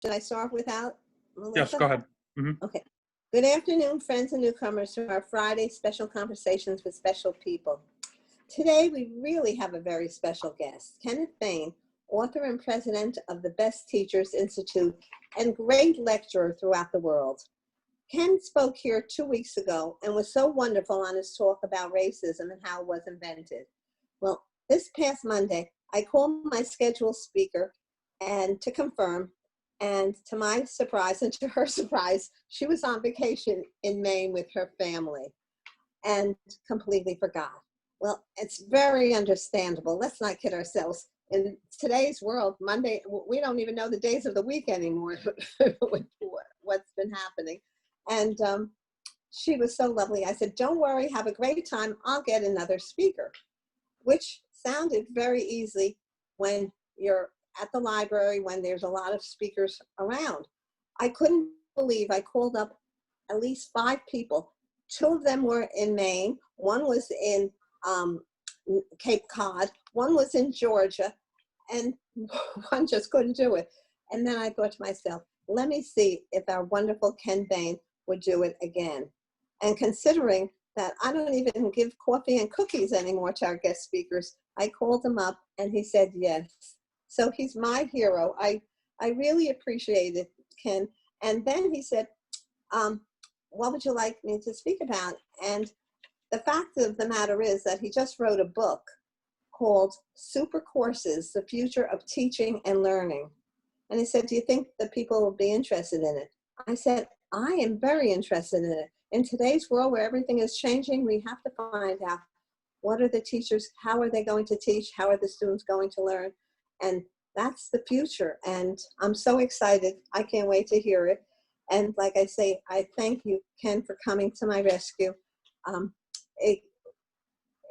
Should I start without Melissa? Yes, go ahead. Okay. Good afternoon, friends and newcomers to our Friday special conversations with special people. Today, we really have a very special guest, Kenneth Bain, author and president of the Best Teachers Institute and great lecturer throughout the world. Ken spoke here 2 weeks ago and was so wonderful on his talk about racism and how it was invented. Well, this past Monday, I called my scheduled speaker and to confirm, and to my surprise and to her surprise, she was on vacation in Maine with her family and completely forgot. Well, it's very understandable. Let's not kid ourselves. In today's world, Monday, we don't even know the days of the week anymore with what's been happening. And she was so lovely. I said, don't worry, have a great time. I'll get another speaker, which sounded very easy when you're at the library, when there's a lot of speakers around. I couldn't believe I called up at least 5 people. 2 of them were in Maine. One was in Cape Cod. One was in Georgia. And one just couldn't do it. And then I thought to myself, let me see if our wonderful Ken Bain would do it again. And considering that I don't even give coffee and cookies anymore to our guest speakers, I called him up and he said yes. So he's my hero. I really appreciate it, Ken. And then he said, what would you like me to speak about? And the fact of the matter is that he just wrote a book called Super Courses, The Future of Teaching and Learning. And he said, do you think that people will be interested in it? I said, I am very interested in it. In today's world where everything is changing, we have to find out what are the teachers, how are they going to teach, how are the students going to learn? And that's the future. And I'm so excited. I can't wait to hear it. And like I say, I thank you, Ken, for coming to my rescue.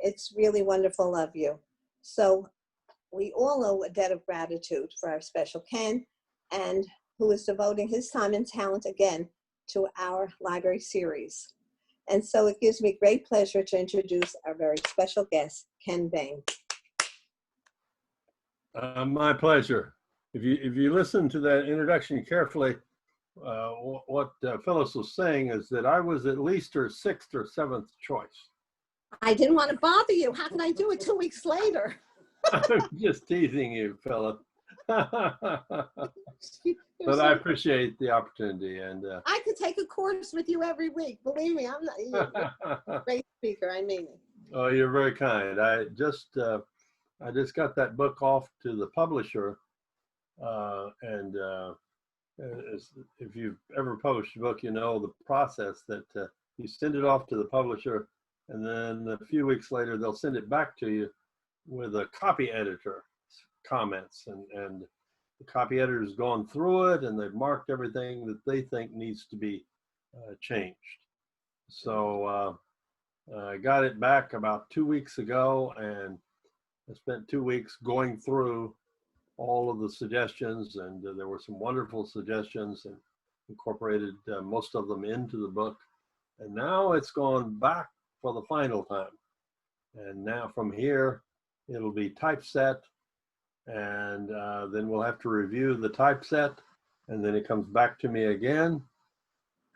It's really wonderful of you. So we all owe a debt of gratitude for our special Ken, and who is devoting his time and talent again to our library series. And so it gives me great pleasure to introduce our very special guest, Ken Bain. My pleasure. If you listen to that introduction carefully, what Phyllis was saying is that I was at least her 6th or 7th choice. I didn't want to bother you. How can I do it 2 weeks later? I'm just teasing you, Phyllis. But I appreciate the opportunity, and I could take a course with you every week. Believe me, I'm not you're a great speaker. I mean it. Oh, you're very kind. I just got that book off to the publisher, and if you've ever published a book, you know the process that you send it off to the publisher, and then a few weeks later they'll send it back to you with a copy editor comments, and the copy editor's gone through it and they've marked everything that they think needs to be changed. So I got it back about 2 weeks ago, and I spent 2 weeks going through all of the suggestions, and there were some wonderful suggestions, and incorporated most of them into the book. And now it's gone back for the final time. And now from here, it'll be typeset, and then we'll have to review the typeset, and then it comes back to me again,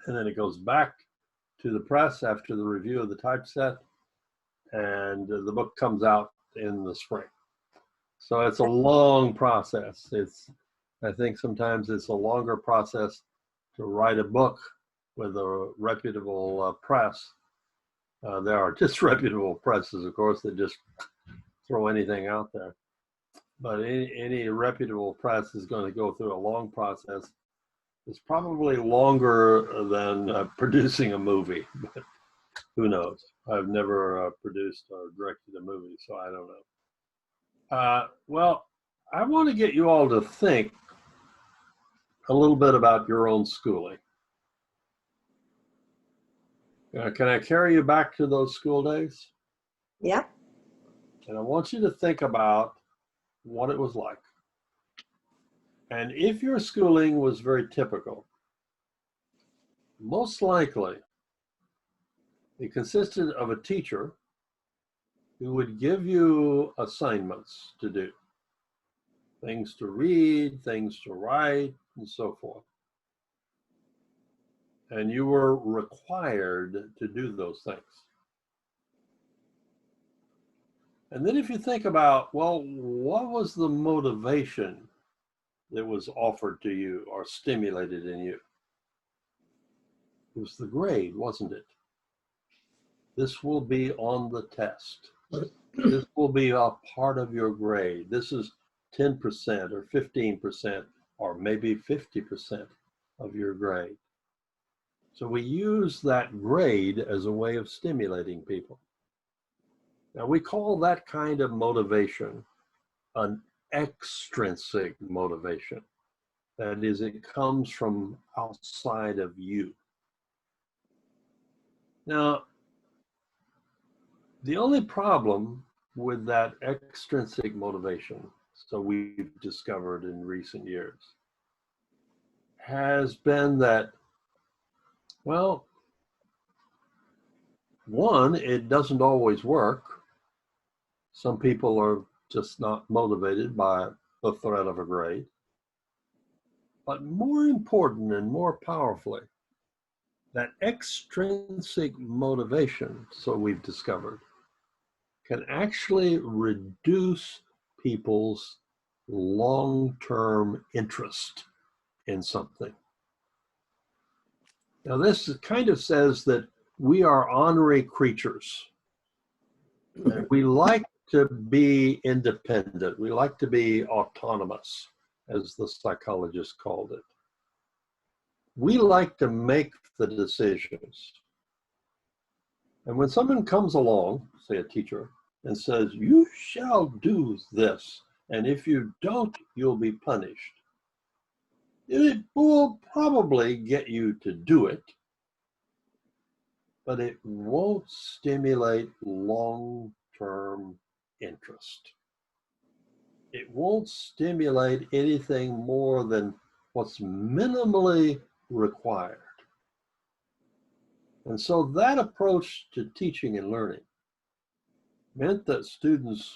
and then it goes back to the press after the review of the typeset, and the book comes out in the spring. So it's a long process. I think sometimes it's a longer process to write a book with a reputable press. There are disreputable presses, of course, that just throw anything out there. But any reputable press is going to go through a long process. It's probably longer than producing a movie, but who knows? I've never produced or directed a movie, so I don't know. Well, I want to get you all to think a little bit about your own schooling. Can I carry you back to those school days? Yeah. And I want you to think about what it was like. And if your schooling was very typical, most likely it consisted of a teacher who would give you assignments to do. Things to read, things to write, and so forth. And you were required to do those things. And then if you think about, well, what was the motivation that was offered to you or stimulated in you? It was the grade, wasn't it? This will be on the test. This will be a part of your grade. This is 10% or 15% or maybe 50% of your grade. So we use that grade as a way of stimulating people. Now we call that kind of motivation an extrinsic motivation. That is, it comes from outside of you. Now, the only problem with that extrinsic motivation, so we've discovered in recent years, has been that, well, one, it doesn't always work. Some people are just not motivated by the threat of a grade. But more important and more powerfully, that extrinsic motivation, so we've discovered, can actually reduce people's long-term interest in something. Now, this kind of says that we are honorary creatures. We like to be independent. We like to be autonomous, as the psychologist called it. We like to make the decisions. And when someone comes along, say a teacher, and says, you shall do this, and if you don't, you'll be punished, it will probably get you to do it, but it won't stimulate long-term interest. It won't stimulate anything more than what's minimally required. And so that approach to teaching and learning meant that students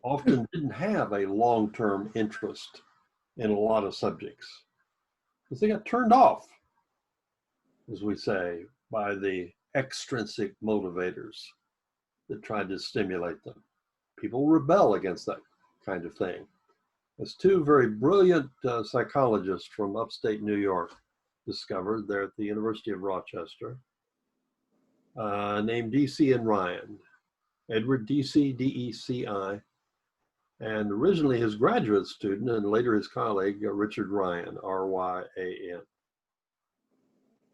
often didn't have a long-term interest in a lot of subjects because they got turned off, as we say, by the extrinsic motivators that tried to stimulate them. People rebel against that kind of thing. As two very brilliant psychologists from upstate New York discovered there at the University of Rochester, named D.C. and Ryan, Edward D.C., D-E-C-I, and originally his graduate student and later his colleague, Richard Ryan, R-Y-A-N.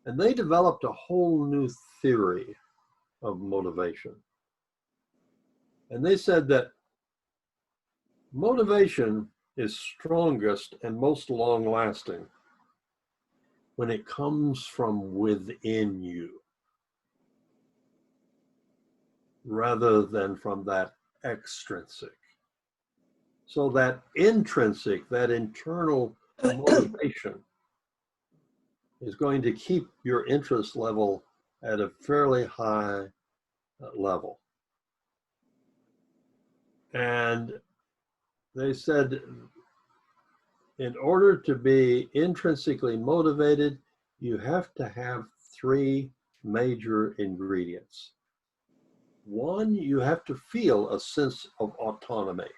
And they developed a whole new theory of motivation. And they said that motivation is strongest and most long-lasting when it comes from within you, rather than from that extrinsic. So that intrinsic, that internal motivation is going to keep your interest level at a fairly high level. And they said, in order to be intrinsically motivated, you have to have three major ingredients. One, you have to feel a sense of autonomy,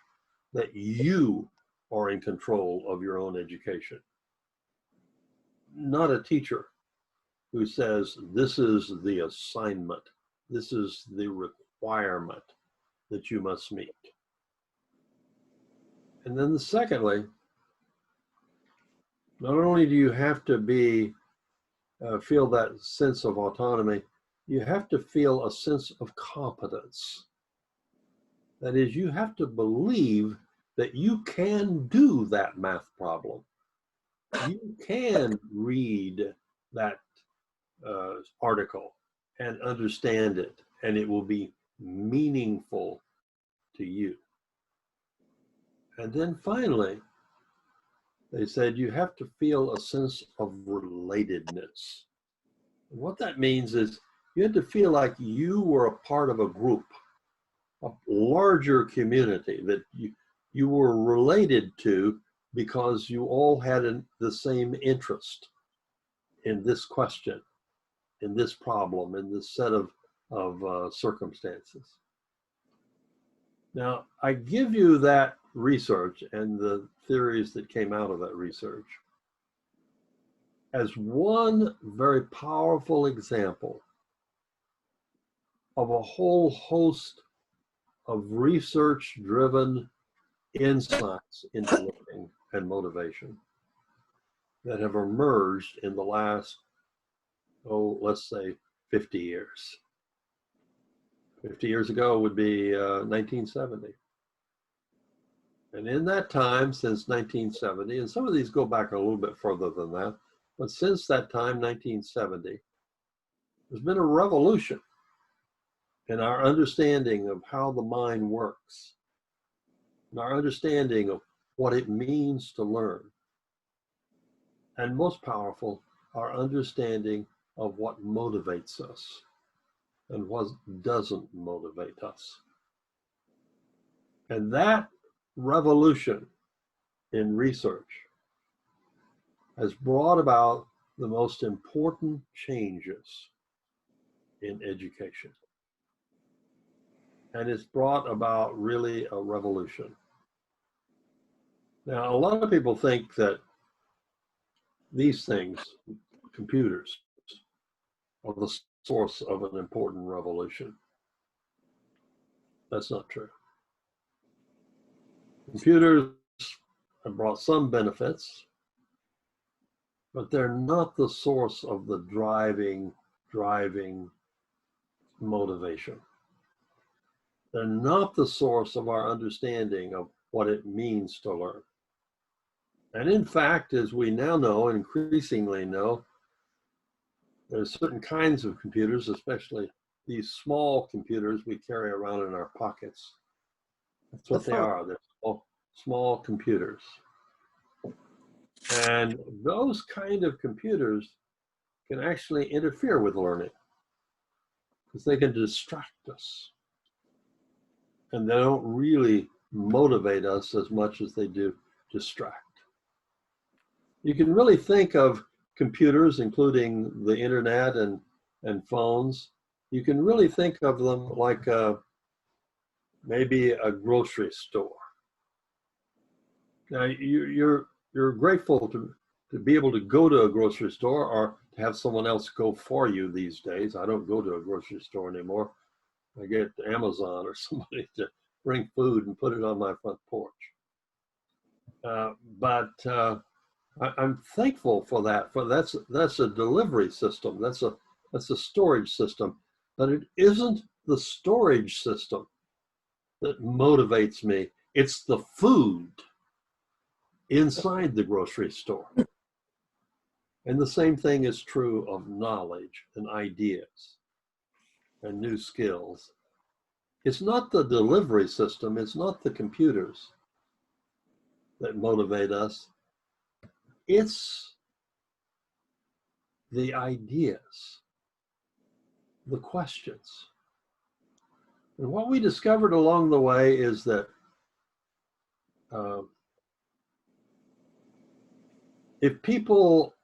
that you are in control of your own education. Not a teacher who says, this is the assignment, this is the requirement that you must meet. And then secondly, not only do you have to feel that sense of autonomy, you have to feel a sense of competence. That is, you have to believe that you can do that math problem. You can read that article and understand it, and it will be meaningful to you. And then finally, they said you have to feel a sense of relatedness. And what that means is you had to feel like you were a part of a group, a larger community that you were related to because you all had the same interest in this question, in this problem, in this set of circumstances. Now, I give you that research and the theories that came out of that research as one very powerful example of a whole host of research-driven insights into learning and motivation that have emerged in the last, let's say 50 years. 50 years ago would be 1970. And in that time, since 1970, and some of these go back a little bit further than that, but since that time, 1970, there's been a revolution in our understanding of how the mind works, and our understanding of what it means to learn. And most powerful, our understanding of what motivates us and what doesn't motivate us. And that revolution in research has brought about the most important changes in education. And it's brought about really a revolution. Now, a lot of people think that these things, computers, are the source of an important revolution. That's not true. Computers have brought some benefits, but they're not the source of the driving motivation. They're not the source of our understanding of what it means to learn. And in fact, as we now know, and increasingly know, there's certain kinds of computers, especially these small computers we carry around in our pockets. That's what they are. They're small computers. And those kind of computers can actually interfere with learning because they can distract us. And they don't really motivate us as much as they do distract. You can really think of computers, including the internet and phones, you can really think of them like maybe a grocery store. Now, you're grateful to be able to go to a grocery store or to have someone else go for you these days. I don't go to a grocery store anymore. I get Amazon or somebody to bring food and put it on my front porch. I'm thankful for that. That's a delivery system. That's a storage system. But it isn't the storage system that motivates me. It's the food inside the grocery store. And the same thing is true of knowledge and ideas and new skills. It's not the delivery system. It's not the computers that motivate us. It's the ideas, the questions. And what we discovered along the way is that if people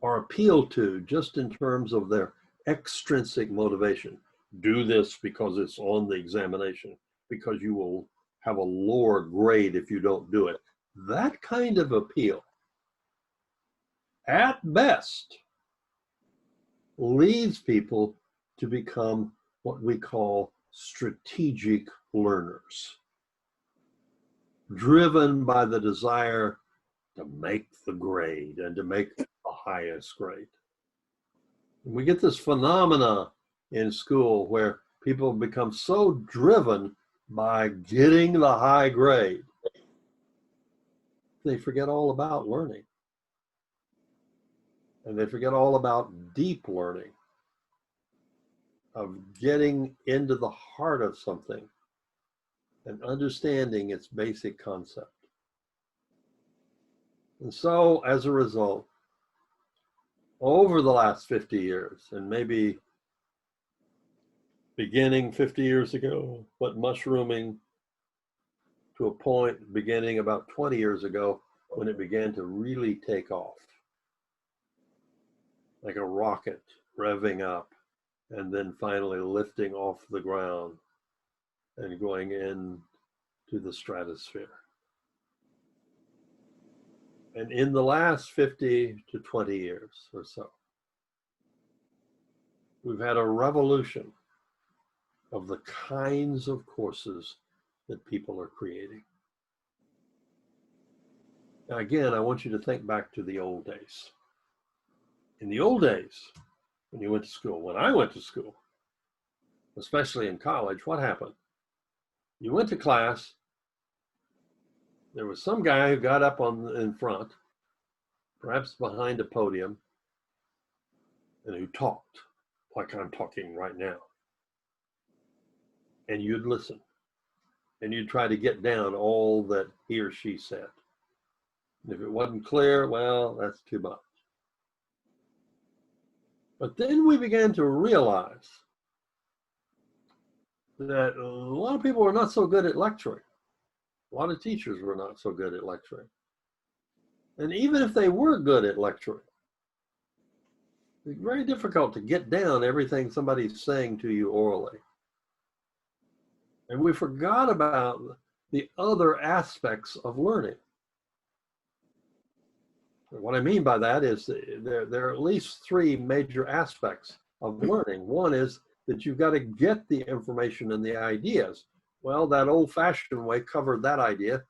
are appealed to just in terms of their extrinsic motivation, do this because it's on the examination, because you will have a lower grade if you don't do it. That kind of appeal, at best, leads people to become what we call strategic learners, driven by the desire to make the grade and to make the highest grade. And we get this phenomena in school where people become so driven by getting the high grade, they forget all about learning. And they forget all about deep learning, of getting into the heart of something and understanding its basic concept. And so, as a result, over the last 50 years, and maybe beginning 50 years ago, but mushrooming to a point beginning about 20 years ago when it began to really take off. Like a rocket revving up and then finally lifting off the ground and going into the stratosphere. And in the last 50 to 20 years or so, we've had a revolution of the kinds of courses that people are creating. Now, again, I want you to think back to the old days. In the old days, when you went to school, when I went to school, especially in college, what happened? You went to class, there was some guy who got up in front, perhaps behind a podium, and who talked like I'm talking right now. And you'd listen, and you'd try to get down all that he or she said. And if it wasn't clear, well, that's too much. But then we began to realize that a lot of people were not so good at lecturing. A lot of teachers were not so good at lecturing. And even if they were good at lecturing, it's very difficult to get down everything somebody's saying to you orally. And we forgot about the other aspects of learning. What I mean by that is there are at least three major aspects of learning. One is that you've got to get the information and the ideas. Well, that old-fashioned way covered that idea.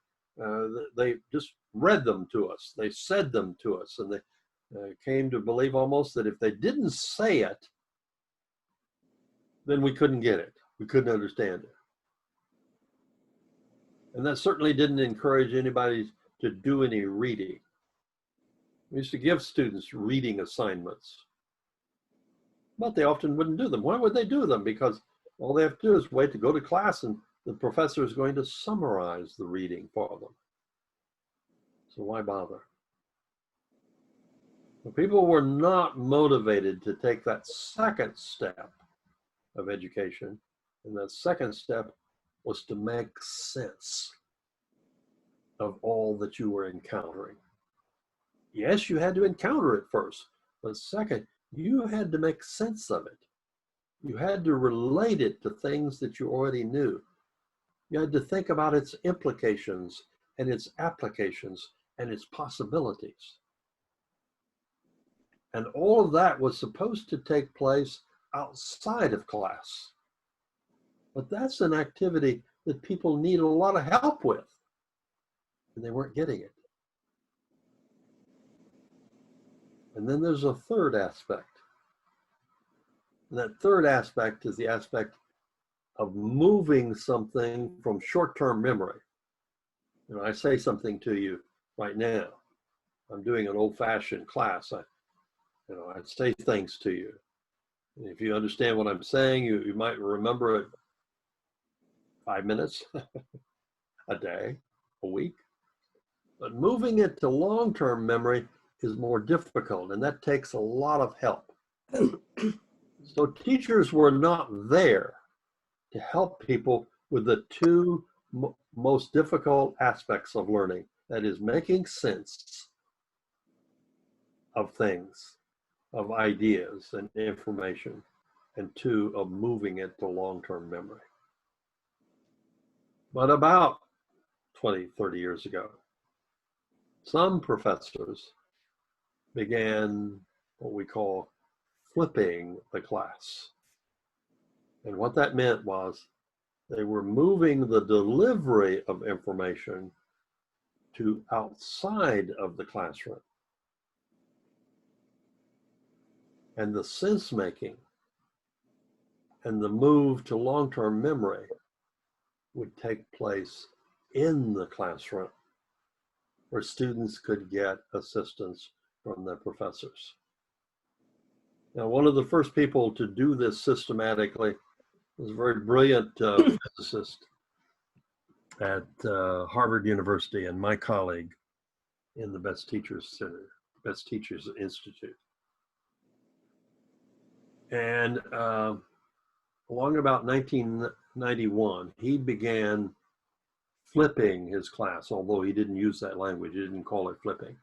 They just read them to us. They said them to us, and they came to believe almost that if they didn't say it, then we couldn't get it. We couldn't understand it. And that certainly didn't encourage anybody to do any reading. We used to give students reading assignments, but they often wouldn't do them. Why would they do them? Because all they have to do is wait to go to class and the professor is going to summarize the reading for them. So why bother? The people were not motivated to take that second step of education, and that second step was to make sense of all that you were encountering. Yes, you had to encounter it first, but second, you had to make sense of it. You had to relate it to things that you already knew. You had to think about its implications and its applications and its possibilities. And all of that was supposed to take place outside of class. But that's an activity that people need a lot of help with, and they weren't getting it. And then there's a third aspect. And that third aspect is the aspect of moving something from short-term memory. You know, I say something to you right now. I'm doing an old-fashioned class. I say things to you. And if you understand what I'm saying, you might remember it 5 minutes, a day, a week. But moving it to long-term memory is more difficult, and that takes a lot of help. So teachers were not there to help people with the two most difficult aspects of learning. That is making sense of things, of ideas and information, and two, of moving it to long-term memory. But about 20, 30 years ago, some professors began what we call flipping the class. And what that meant was they were moving the delivery of information to outside of the classroom. And the sense making and the move to long-term memory would take place in the classroom, where students could get assistance from their professors. Now, one of the first people to do this systematically was a very brilliant physicist at Harvard University and my colleague in the Best Teachers Center, Best Teachers Institute. And along about 1991, he began flipping his class, although he didn't use that language. He didn't call it flipping.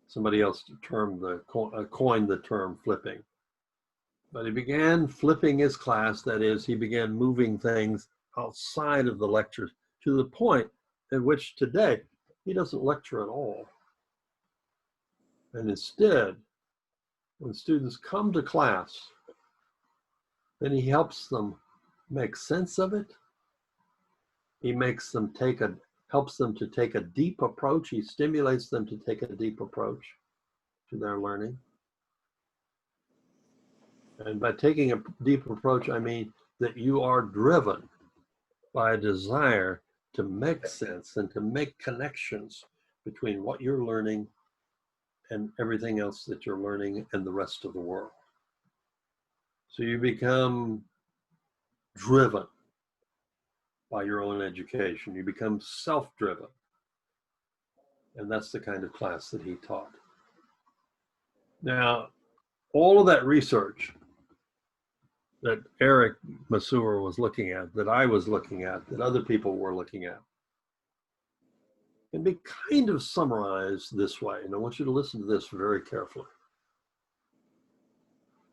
Somebody else coined the term flipping. But he began flipping his class. That is, he began moving things outside of the lectures to the point at which today he doesn't lecture at all. And instead, when students come to class, then he helps them make sense of it. He makes them helps them to take a deep approach. He stimulates them to take a deep approach to their learning. And by taking a deep approach, I mean that you are driven by a desire to make sense and to make connections between what you're learning and everything else that you're learning and the rest of the world. So you become driven by your own education. You become self-driven. And that's the kind of class that he taught. Now, all of that research that Eric Masur was looking at, that I was looking at, that other people were looking at, can be kind of summarized this way. And I want you to listen to this very carefully.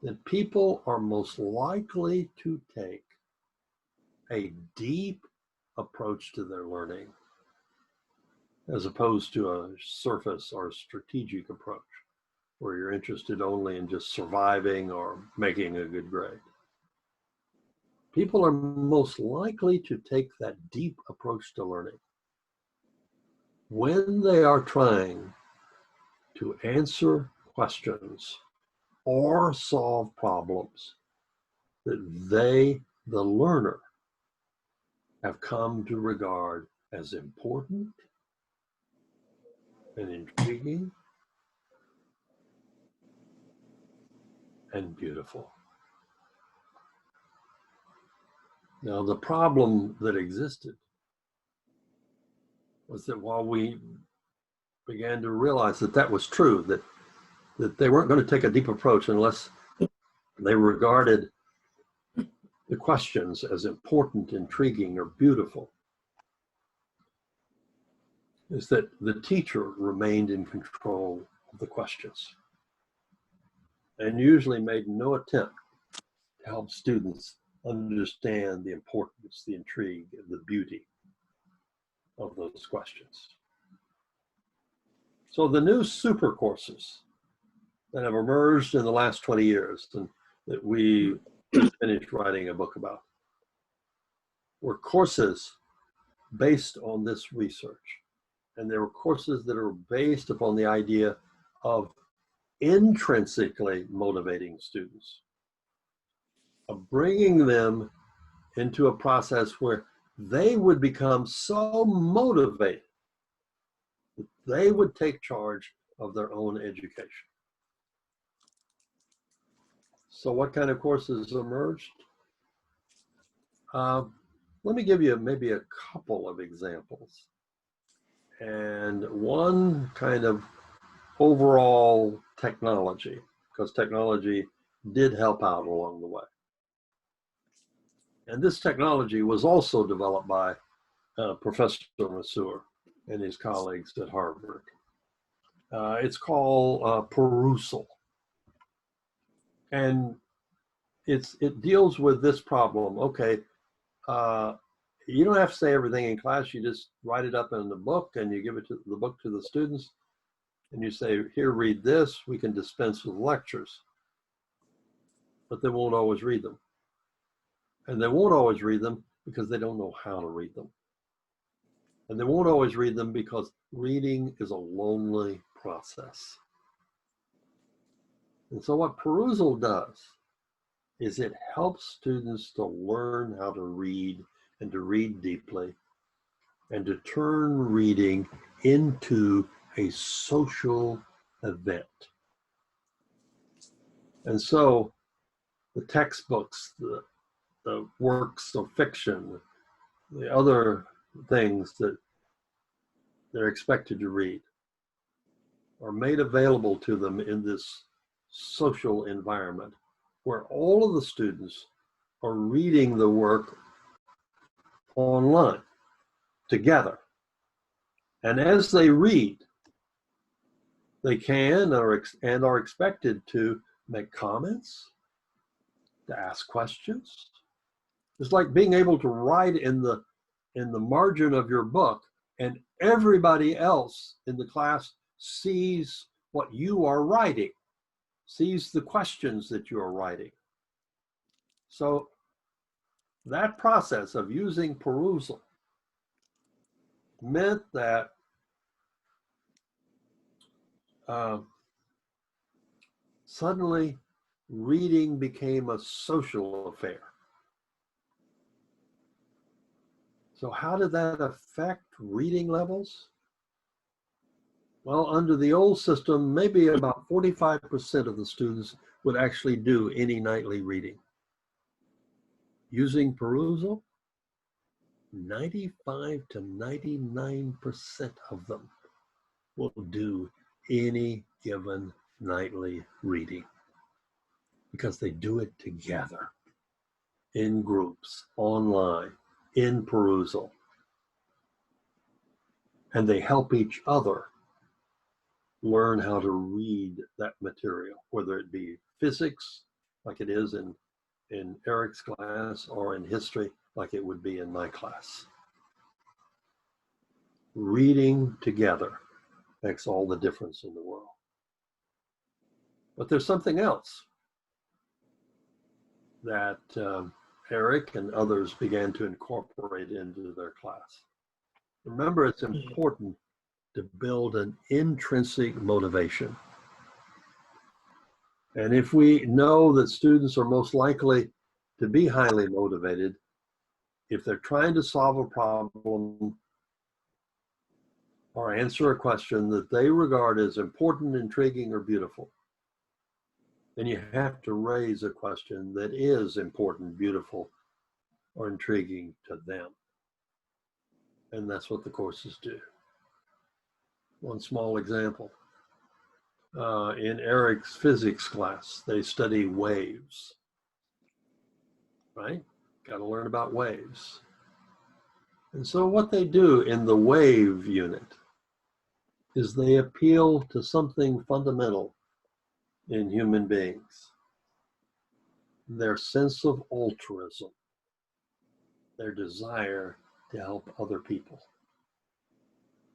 That people are most likely to take a deep approach to their learning as opposed to a surface or strategic approach where you're interested only in just surviving or making a good grade. People are most likely to take that deep approach to learning when they are trying to answer questions or solve problems that they, the learner, have come to regard as important and intriguing and beautiful. Now, the problem that existed was that while we began to realize that that was true, that they weren't going to take a deep approach unless they regarded the questions as important, intriguing, or beautiful, is that the teacher remained in control of the questions and usually made no attempt to help students understand the importance, the intrigue, and the beauty of those questions. So the new super courses that have emerged in the last 20 years and that we just finished writing a book about were courses based on this research. And there were courses that are based upon the idea of intrinsically motivating students, of bringing them into a process where they would become so motivated that they would take charge of their own education. So what kind of courses emerged? Let me give you maybe a couple of examples. And one kind of overall technology, because technology did help out along the way. And this technology was also developed by Professor Masur and his colleagues at Harvard. It's called perusal. And it deals with this problem. Okay, you don't have to say everything in class. You just write it up in the book and you give the book to the students. And you say, here, read this. We can dispense with lectures. But they won't always read them. And they won't always read them because they don't know how to read them. And they won't always read them because reading is a lonely process. And so what perusal does is it helps students to learn how to read and to read deeply and to turn reading into a social event. And so the textbooks, the works of fiction, the other things that they're expected to read are made available to them in this social environment where all of the students are reading the work online. together. And as they read, they can and are expected to make comments, to ask questions. It's like being able to write in the margin of your book, and everybody else in the class sees what you are writing, sees the questions that you are writing. So that process of using perusal meant that suddenly reading became a social affair. So how did that affect reading levels? Well, under the old system, maybe about 45% of the students would actually do any nightly reading. Using perusal, 95 to 99% of them will do any given nightly reading because they do it together, in groups, online, in perusal. And they help each other learn how to read that material, whether it be physics, like it is in Eric's class, or in history, like it would be in my class. Reading together makes all the difference in the world. But there's something else that Eric and others began to incorporate into their class. Remember, it's important to build an intrinsic motivation. And if we know that students are most likely to be highly motivated, if they're trying to solve a problem or answer a question that they regard as important, intriguing, or beautiful, then you have to raise a question that is important, beautiful, or intriguing to them. And that's what the courses do. One small example. In Eric's physics class, they study waves, right? Got to learn about waves. And so what they do in the wave unit is they appeal to something fundamental in human beings, their sense of altruism, their desire to help other people.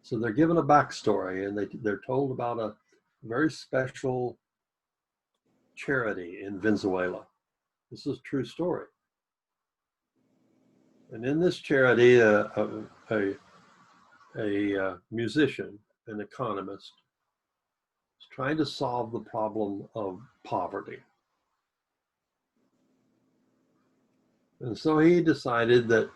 So they're given a backstory, and they're told about a very special charity in Venezuela. This is a true story. And in this charity, a musician, an economist, is trying to solve the problem of poverty. And so he decided that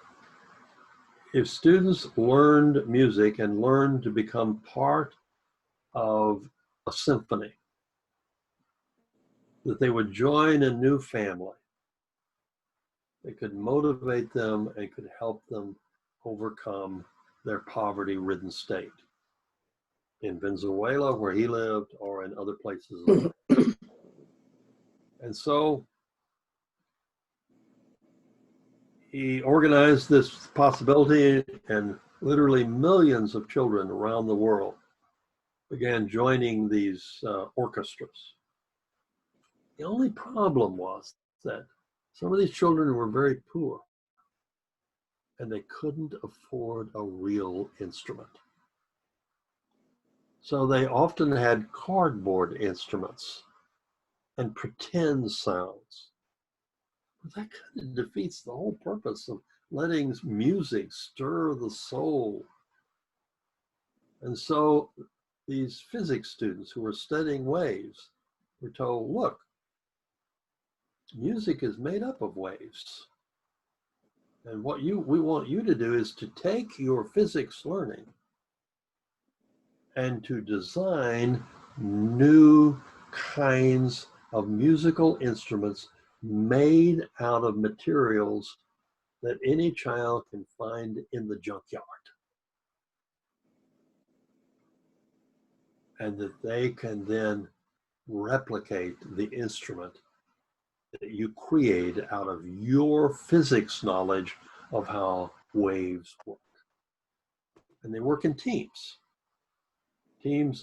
if students learned music and learned to become part of a symphony, that they would join a new family. They could motivate them and could help them overcome their poverty-ridden state in Venezuela, where he lived, or in other places. And so he organized this possibility, and literally millions of children around the world began joining these orchestras. The only problem was that some of these children were very poor, and they couldn't afford a real instrument. So they often had cardboard instruments and pretend sounds. But that kind of defeats the whole purpose of letting music stir the soul. And so these physics students who were studying waves were told, look, music is made up of waves. And what we want you to do is to take your physics learning and to design new kinds of musical instruments made out of materials that any child can find in the junkyard. And that they can then replicate the instrument that you create out of your physics knowledge of how waves work. And they work in teams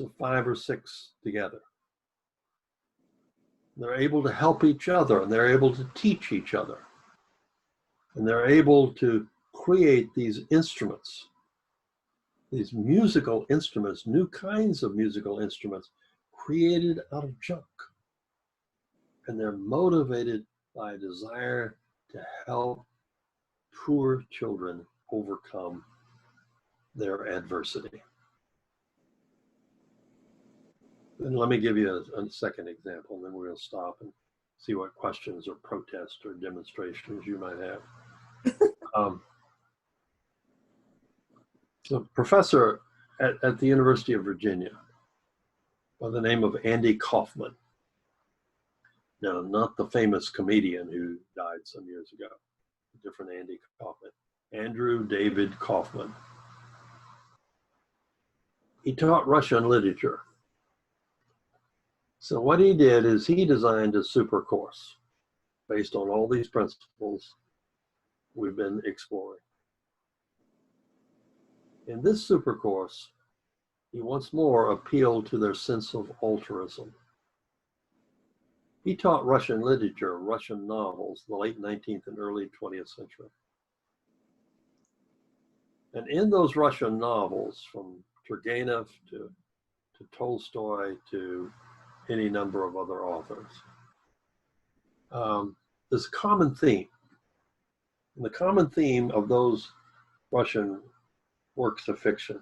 of 5 or 6 together. They're able to help each other, and they're able to teach each other. And they're able to create these instruments, these musical instruments, new kinds of musical instruments created out of junk. And they're motivated by a desire to help poor children overcome their adversity. And let me give you a second example, and then we'll stop and see what questions or protests or demonstrations you might have. A professor at the University of Virginia by the name of Andy Kaufman. Now, not the famous comedian who died some years ago, a different Andy Kaufman. Andrew David Kaufman. He taught Russian literature. So what he did is he designed a super course based on all these principles we've been exploring. In this super course, he once more appealed to their sense of altruism. He taught Russian literature, Russian novels, the late 19th and early 20th century. And in those Russian novels, from Turgenev to Tolstoy to any number of other authors, there's a common theme. And the common theme of those Russian works of fiction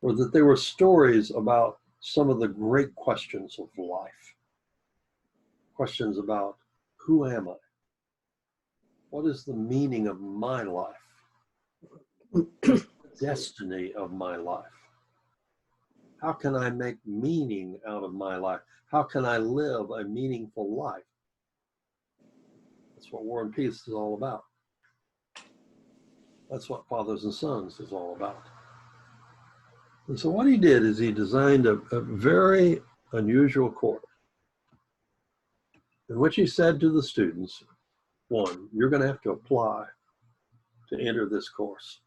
were that they were stories about some of the great questions of life. Questions about, who am I? What is the meaning of my life? The destiny of my life? How can I make meaning out of my life? How can I live a meaningful life? That's what War and Peace is all about. That's what Fathers and Sons is all about. And so what he did is he designed a very unusual course in which he said to the students, 1, you're going to have to apply to enter this course.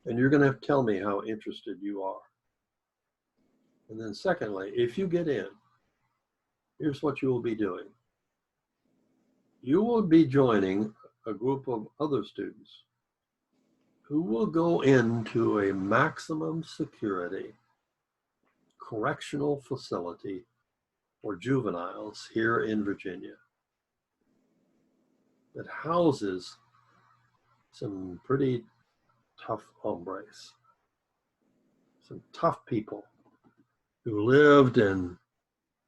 And you're going to have to tell me how interested you are. And then secondly, if you get in, here's what you will be doing. You will be joining a group of other students who will go into a maximum security correctional facility for juveniles here in Virginia that houses some pretty tough hombres, some tough people who lived in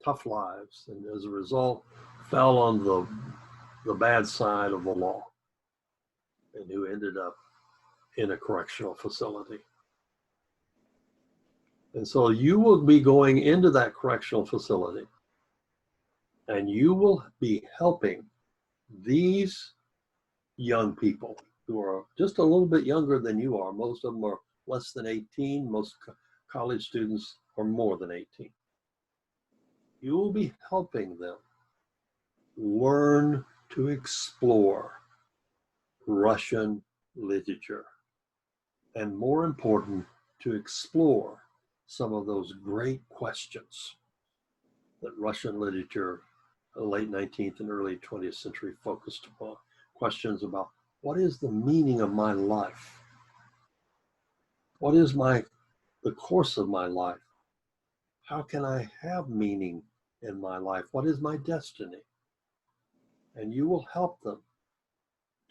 tough lives and as a result fell on the bad side of the law and who ended up in a correctional facility. And so you will be going into that correctional facility and you will be helping these young people who are just a little bit younger than you are. Most of them are less than 18. Most college students are more than 18. You will be helping them learn to explore Russian literature, and more important, to explore some of those great questions that Russian literature, the late 19th and early 20th century, focused upon. Questions about, what is the meaning of my life? What is the course of my life? How can I have meaning in my life? What is my destiny? And you will help them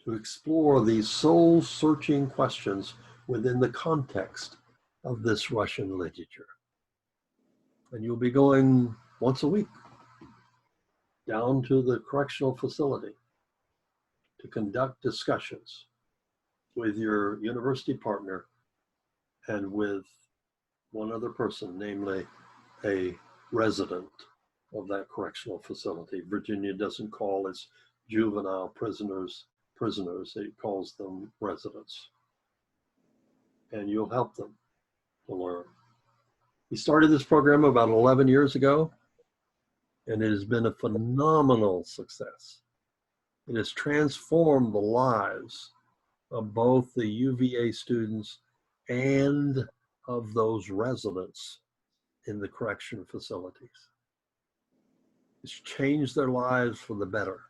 to explore these soul-searching questions within the context of this Russian literature. And you'll be going once a week down to the correctional facility to conduct discussions with your university partner and with one other person, namely a resident of that correctional facility. Virginia doesn't call its juvenile prisoners, it calls them residents. And you'll help them to learn. We started this program about 11 years ago, and it has been a phenomenal success. It has transformed the lives of both the UVA students and of those residents in the correction facilities. It's changed their lives for the better.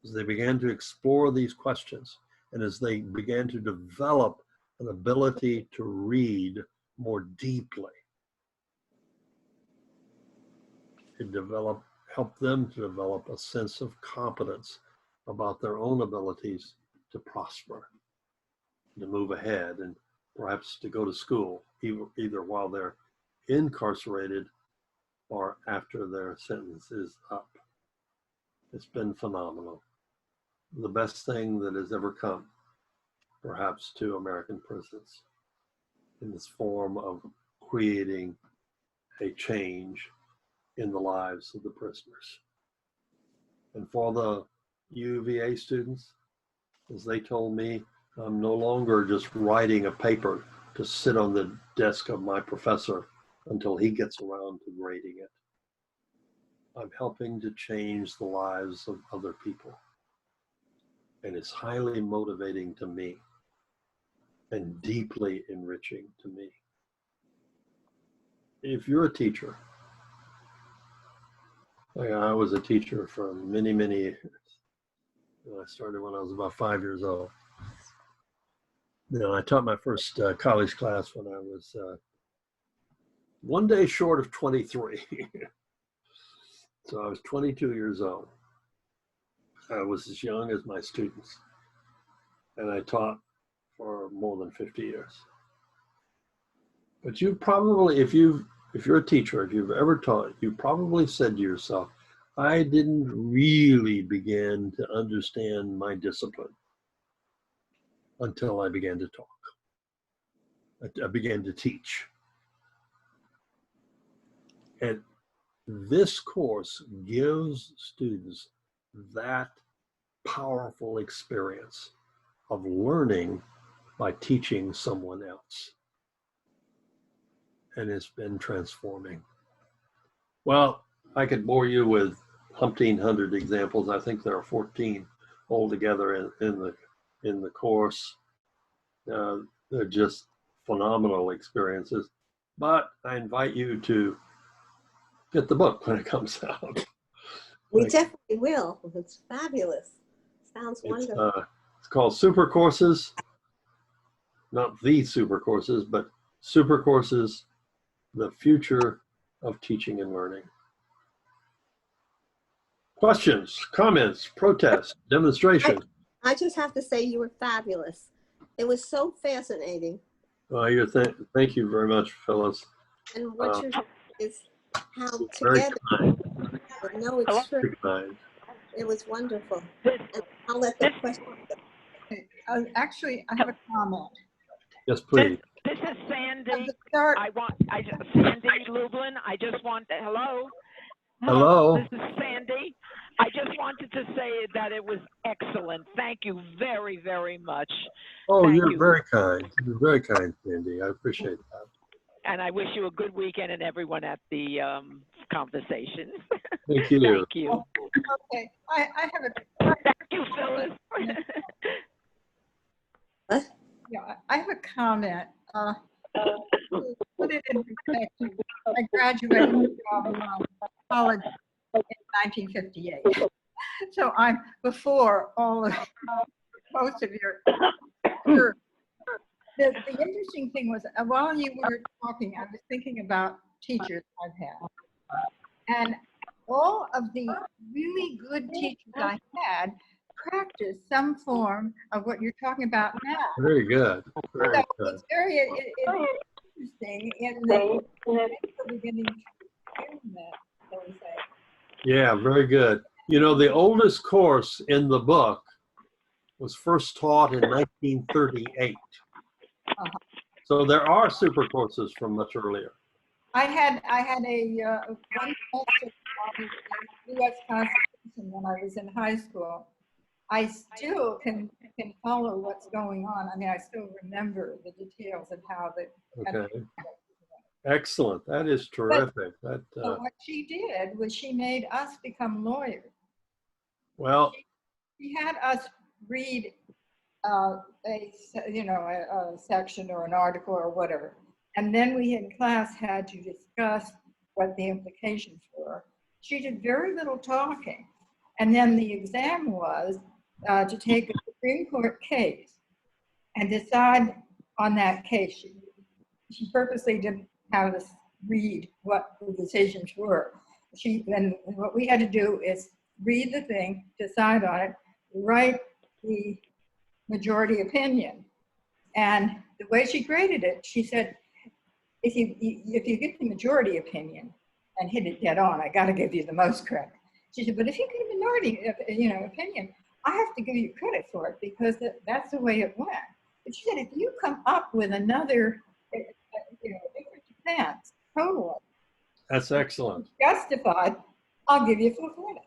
As they began to explore these questions, and as they began to develop an ability to read more deeply, it helped them to develop a sense of competence about their own abilities to prosper, to move ahead, and perhaps to go to school, either while they're incarcerated or after their sentence is up. It's been phenomenal. The best thing that has ever come, perhaps, to American prisons in this form of creating a change in the lives of the prisoners. And for the UVA students, as they told me, I'm no longer just writing a paper to sit on the desk of my professor until he gets around to grading it. I'm helping to change the lives of other people. And it's highly motivating to me and deeply enriching to me. If you're a teacher, like I was a teacher for many, many years. I started when I was about 5 years old. I taught my first college class when I was one day short of 23. So I was 22 years old. I was as young as my students. And I taught for more than 50 years. But you probably, if you're a teacher, if you've ever taught, you probably said to yourself, I didn't really begin to understand my discipline until I began to talk. I began to teach. And this course gives students that powerful experience of learning by teaching someone else. And it's been transforming. Well, I could bore you with 1,800 examples. I think there are 14 altogether in the course. They're just phenomenal experiences. But I invite you to get the book when it comes out. We definitely will. It's fabulous. Sounds wonderful. It's called Super Courses, not the Super Courses, but Super Courses, the Future of Teaching and Learning. Questions, comments, protests, demonstration. I just have to say you were fabulous. It was so fascinating. Well, thank you very much, Phyllis. And what you're is how Very together, kind. no, it's true. Very kind. It was wonderful. And I'll let the question go. Actually, I have a comment. Yes, please. This is Sandy. Start, Sandy Lublin. I just want hello. Hello. This is Sandy. I just wanted to say that it was excellent. Thank you very, very much. Oh, Thank you're you. very kind. You're very kind, Sandy. I appreciate that. And I wish you a good weekend and everyone at the conversation. Thank you. Thank you. okay, I have a Thank you, Phyllis. yeah, I have a comment. To put it in perspective, I graduated from college in 1958, so I'm before all of most of your. The interesting thing was, while you were talking, I was thinking about teachers I've had. And all of the really good teachers I had practiced some form of what you're talking about now. Very good. Very So good. it's very interesting in the beginning to hear that, so to say. Yeah, very good. You know, the oldest course in the book was first taught in 1938. So there are super courses from much earlier. I had a one semester on the U.S. Constitution when I was in high school. I still can follow what's going on. I mean, I still remember the details of how the. Okay. Excellent. That is terrific. So what she did was she made us become lawyers. Well, She had us read a section or an article or whatever. And then we in class had to discuss what the implications were. She did very little talking. And then the exam was to take a Supreme Court case and decide on that case. She purposely didn't have us read what the decisions were. And what we had to do is read the thing, decide on it, write the majority opinion. And the way she graded it, she said, if you get the majority opinion and hit it dead on, I got to give you the most credit. She said, but if you get a minority opinion, I have to give you credit for it because that's the way it went. But she said, if you come up with another, different defense, totally. That's excellent. Justified, I'll give you full credit.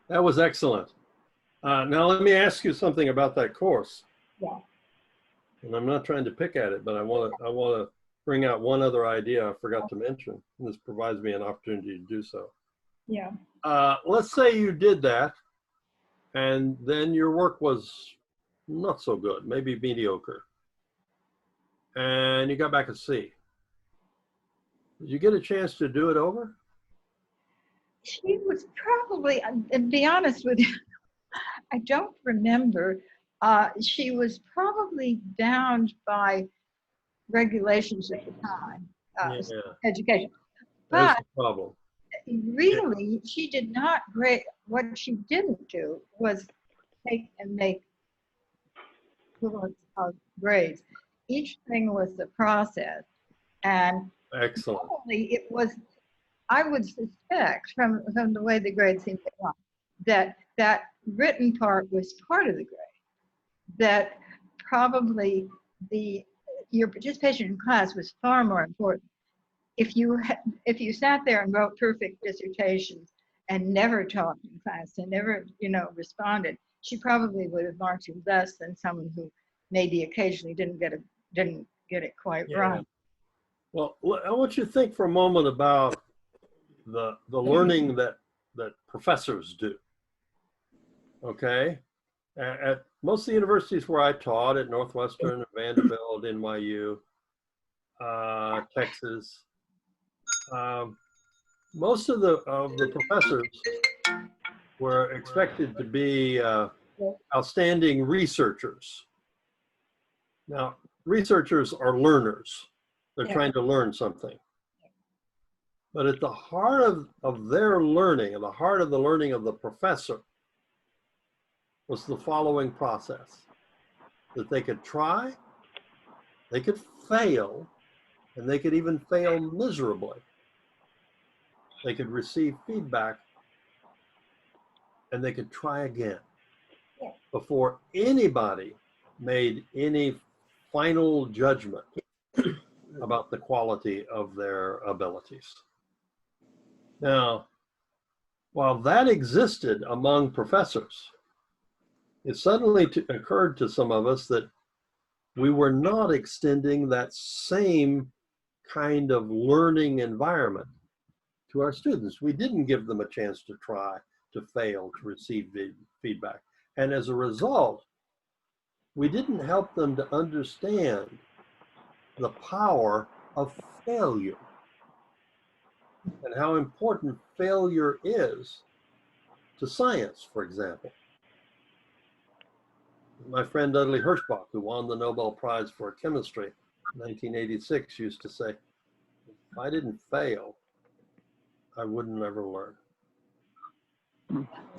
That was excellent. Now let me ask you something about that course. Yeah. And I'm not trying to pick at it, but I want to bring out one other idea I forgot to mention. And this provides me an opportunity to do so. Yeah. Let's say you did that, and then your work was not so good, maybe mediocre, and you got back a C. Did you get a chance to do it over? She was probably, and be honest with you, I don't remember. She was probably bound by regulations at the time, education. There's But the problem. really, she did not grade. What she didn't do was take and make equivalent of grades. Each thing was the process. And Excellent. probably it was, I would suspect from the way the grades seemed to go, that written part was part of the grade. That probably your participation in class was far more important. If you sat there and wrote perfect dissertations and never talked in class and never responded, she probably would have marked you less than someone who maybe occasionally didn't get it quite right. Well, I want you to think for a moment about the learning that professors do. Okay, at most of the universities where I taught, at Northwestern, Vanderbilt, NYU, Texas, most of the professors were expected to be outstanding researchers. Now, researchers are learners. They're trying to learn something. But at the heart of their learning, at the heart of the learning of the professor, was the following process: that they could try, they could fail, and they could even fail miserably. They could receive feedback, and they could try again before anybody made any final judgment about the quality of their abilities. Now, while that existed among professors, it suddenly occurred to some of us that we were not extending that same kind of learning environment to our students. We didn't give them a chance to try, to fail, to receive feedback. And as a result, we didn't help them to understand the power of failure and how important failure is to science, for example. My friend Dudley Hirschbach, who won the Nobel Prize for Chemistry in 1986, used to say, if I didn't fail, I wouldn't ever learn.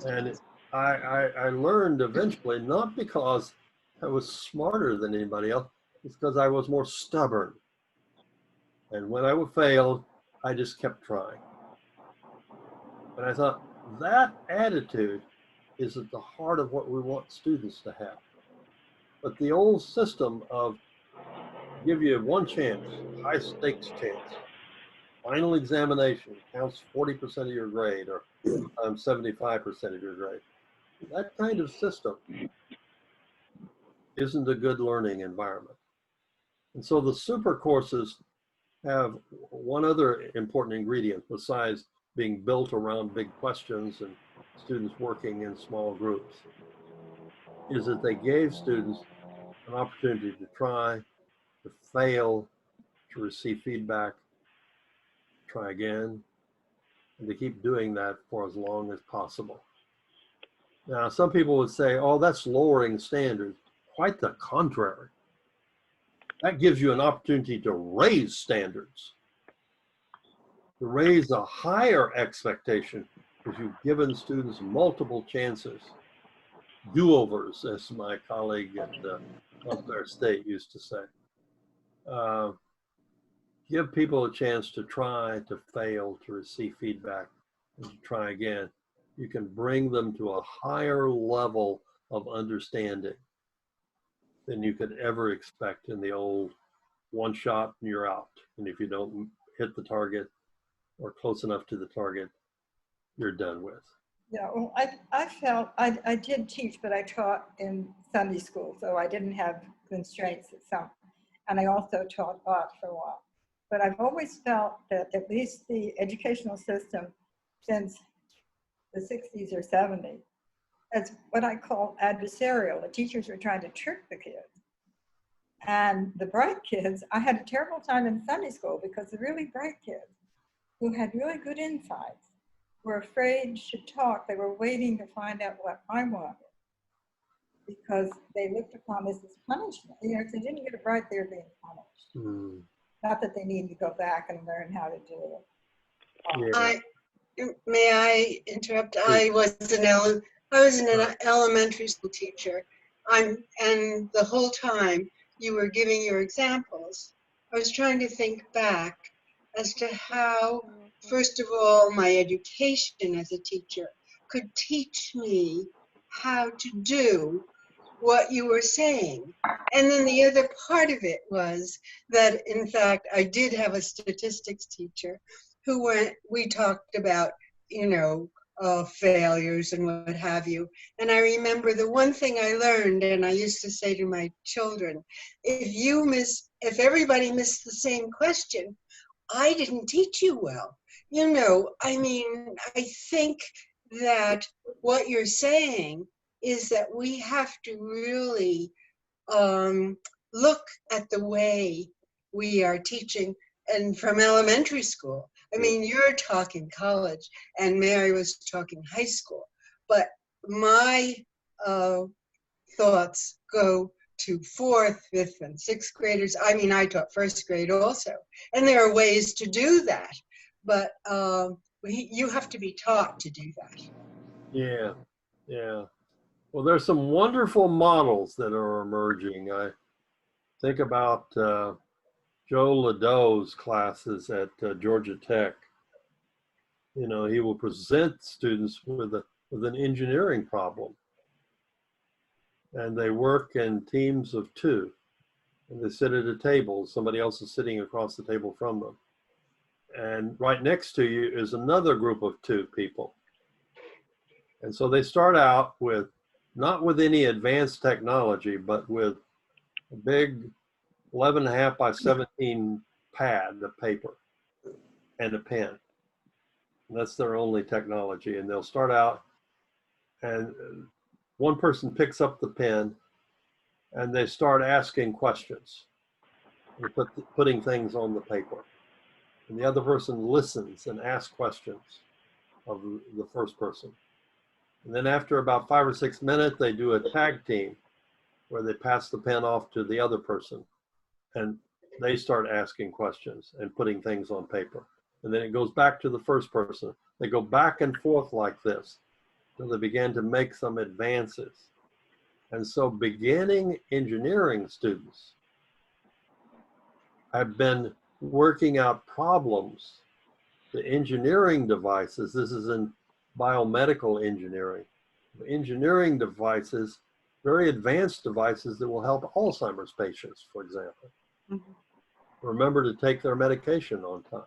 And I learned eventually, not because I was smarter than anybody else, it's because I was more stubborn. And when I would fail, I just kept trying. And I thought, that attitude is at the heart of what we want students to have. But the old system of give you one chance, high stakes chance, final examination counts 40% of your grade or 75% of your grade. That kind of system isn't a good learning environment. And so the super courses have one other important ingredient besides being built around big questions and students working in small groups. is that they gave students an opportunity to try, to fail, to receive feedback, try again, and to keep doing that for as long as possible. Now, some people would say, oh, that's lowering standards. Quite the contrary. That gives you an opportunity to raise standards, to raise a higher expectation, because you've given students multiple chances, do-overs, as my colleague at Welfare State used to say. Give people a chance to try, to fail, to receive feedback, and to try again. You can bring them to a higher level of understanding than you could ever expect in the old one shot and you're out. And if you don't hit the target or close enough to the target, you're done with. Yeah, well, I felt, I did teach, but I taught in Sunday school, so I didn't have constraints at some. And I also taught art for a while. But I've always felt that at least the educational system since the 60s or 70s, as what I call adversarial. The teachers were trying to trick the kids. And the bright kids, I had a terrible time in Sunday school because the really bright kids who had really good insights were afraid to talk. They were waiting to find out what I wanted because they looked upon this as punishment. You know, if they didn't get it right, they were being punished. Mm. Not that they needed to go back and learn how to do it. Yeah. May I interrupt? I was an elementary school teacher. And the whole time you were giving your examples, I was trying to think back as to how, first of all, my education as a teacher could teach me how to do what you were saying. And then the other part of it was that, in fact, I did have a statistics teacher who we talked about, you know, failures and what have you. And I remember the one thing I learned, and I used to say to my children, if everybody missed the same question, I didn't teach you well. You know, I mean, I think that what you're saying is that we have to really look at the way we are teaching, and from elementary school. I mean, you're talking college, and Mary was talking high school, but my thoughts go to 4th, 5th, and 6th graders. I mean, I taught 1st grade also, and there are ways to do that, but you have to be taught to do that. Yeah, yeah. Well, there's some wonderful models that are emerging. I think about Joe Ladeau's classes at Georgia Tech. You know, he will present students with an engineering problem, and they work in teams of 2, and they sit at a table. Somebody else is sitting across the table from them, and right next to you is another group of 2 people. And so they start out with not with any advanced technology, but with a big 11.5 by 17 pad of paper and a pen. And that's their only technology. And they'll start out, and one person picks up the pen and they start asking questions and putting things on the paper. And the other person listens and asks questions of the first person. And then after about 5 or 6 minutes, they do a tag team where they pass the pen off to the other person and they start asking questions and putting things on paper. And then it goes back to the first person. They go back and forth like this until they begin to make some advances. And so beginning engineering students have been working out problems. The engineering devices, this is in biomedical engineering devices, very advanced devices that will help Alzheimer's patients, for example. Mm-hmm. Remember to take their medication on time.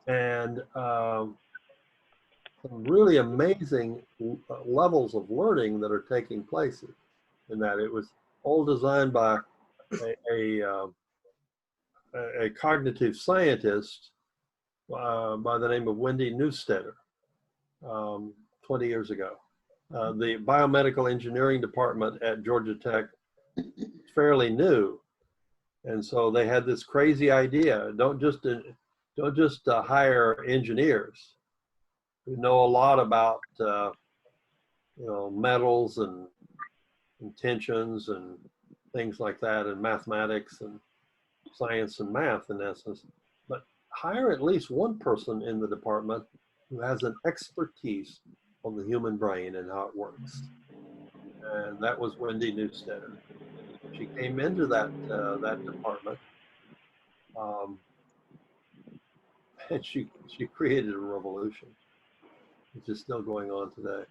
And some really amazing levels of learning that are taking place in that. It was all designed by a cognitive scientist by the name of Wendy Neustetter 20 years ago. the biomedical engineering department at Georgia Tech is fairly new. And so they had this crazy idea, don't just hire engineers who know a lot about metals and tensions and things like that, and mathematics and science and math in essence, but hire at least one person in the department who has an expertise on the human brain and how it works. And that was Wendy Newstetter. She came into that department, and she created a revolution, which is still going on today.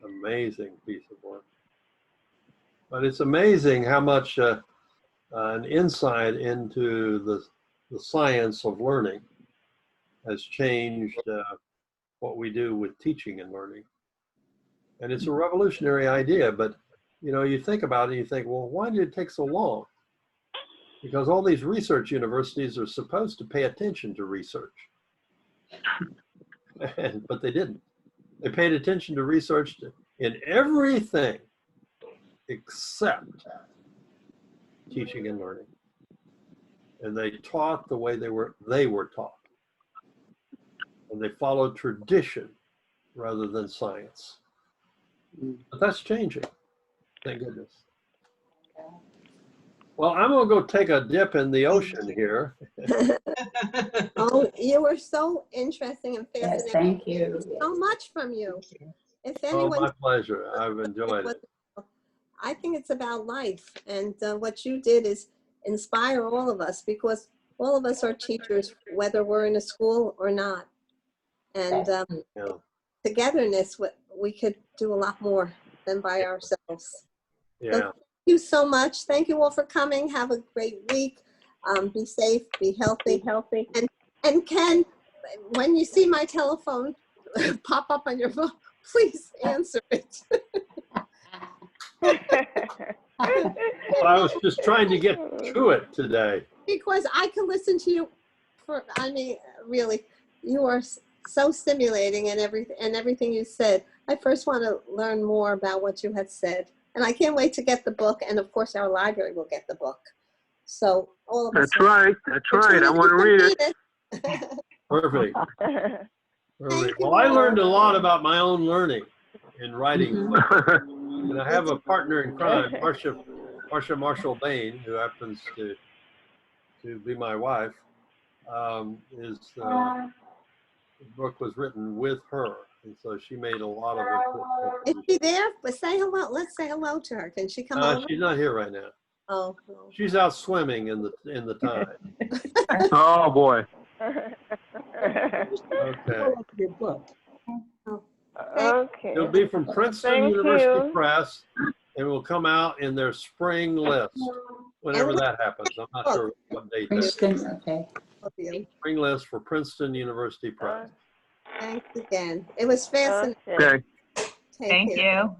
Amazing piece of work. But it's amazing how much an insight into the science of learning has changed what we do with teaching and learning. And it's a revolutionary idea, but you think about it, you think, well, why did it take so long? Because all these research universities are supposed to pay attention to research, but they didn't. They paid attention to research in everything except teaching and learning. And they taught the way they were taught. And they followed tradition rather than science. But that's changing, thank goodness. Well, I'm gonna go take a dip in the ocean here. Oh, you were so interesting and fascinating. Yes, thank you. So much from you. If Oh, anyone, my pleasure. I've enjoyed it. I think it's about life, and what you did is inspire all of us, because all of us are teachers, whether we're in a school or not. And Yeah. togetherness, we could do a lot more than by ourselves. Yeah. So thank you so much. Thank you all for coming. Have a great week. Be safe, be healthy. And Ken, when you see my telephone pop up on your phone, please answer it. I was just trying to get to it today. Because I can listen to you really, you are so stimulating, and everything you said. I first want to learn more about what you had said. And I can't wait to get the book. And of course, our library will get the book. So all of us. That's right. I want to read it. Perfect. Well, I learned a lot about my own learning in writing. And I have a partner in crime, Marcia Marshall Bain, who happens to be my wife. The book was written with her, and so she made a lot of it. Is she there? But say hello. Let's say hello to her. Can she come over? She's not here right now. Oh. She's out swimming in the tide. Oh boy. Okay. Okay. It'll be from Princeton Thank University you. Press, and will come out in their spring list whenever that happens. I'm not sure what date that is. Princeton, okay. Spring list for Princeton University Press. Thanks again. It was fascinating. Okay. Okay. Take Thank care. you.